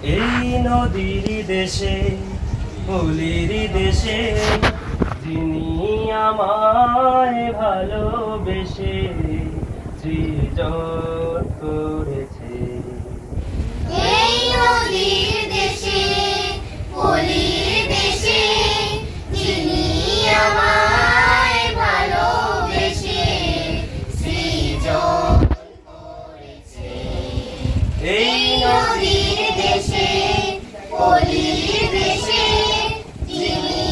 এই নদীর দেশে ফুলের দেশে যিনি আমায় ভালোবেসে সৃজন করেছে। এই নদীর দেশে ফুলের দেশে যিনি আমায় ভালোবেসে সৃজন করেছে। এই নদীর দেশে ফুলের দেশে যিনি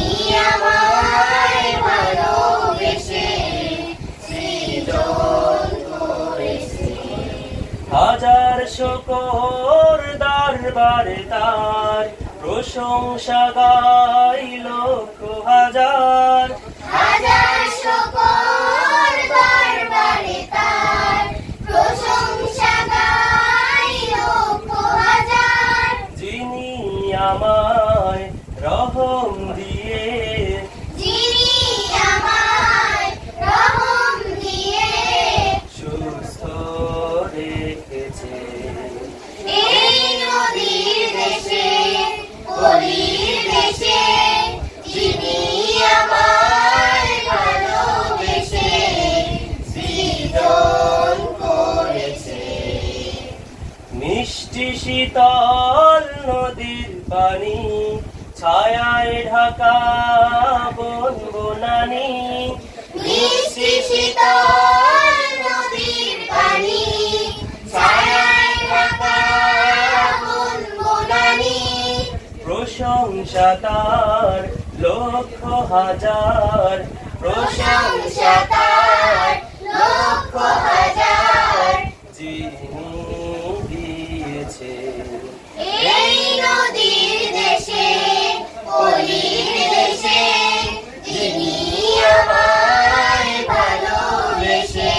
আমায় ভালোবেসে সৃজন করেছে। হাজার শুকর দরবারে তার প্রশংসা গাই লক্ষ হাজার। হাজার শুকর দরবারে তার প্রশংসা গাই লক্ষ হাজার। যিনি আমায় রহম দিয়ে যিনি আমায় রহম দিয়ে সুস্থ রেখেছে। এই নদীর দেশে ফুলের দেশে যিনি আমায় ভালোবেসে সৃজন করেছে। মিষ্টি শীতল নদীর পানি ছায়ায় ঢাকা বন বনানি। মিষ্টি শীতল নদীর পানি ছায়ায় ঢাকা বন বনানি। প্রশংসা তার লক্ষ হাজার। প্রশংসা তার লক্ষ হাজার। যিনি দিয়েছে। এই নদীর দেশে ফুলের দেশে যিনি আমায় ভালোবেসে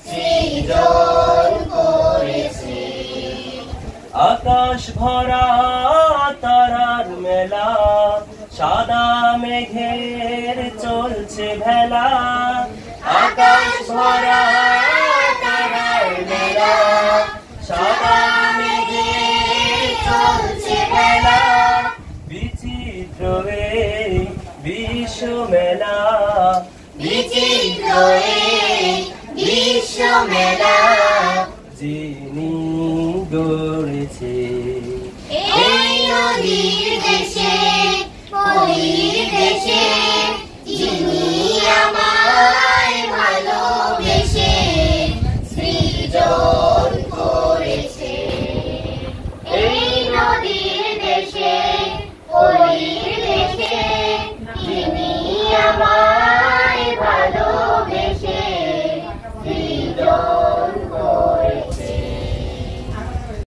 সৃজন করেছে। আকাশ ভরা তারার মেলা সাদা মেঘের চলছে ভেলা। আকাশ ভরা তারার মেলা সাদা মেঘের চলছে ভেলা। বিচিত্র এই বিশ্ব মেলা। বিচিত্র এই বিশ্ব মেলা যিনি গড়েছে। এই নদীর দেশে ফুলের দেশে যিনি আমায়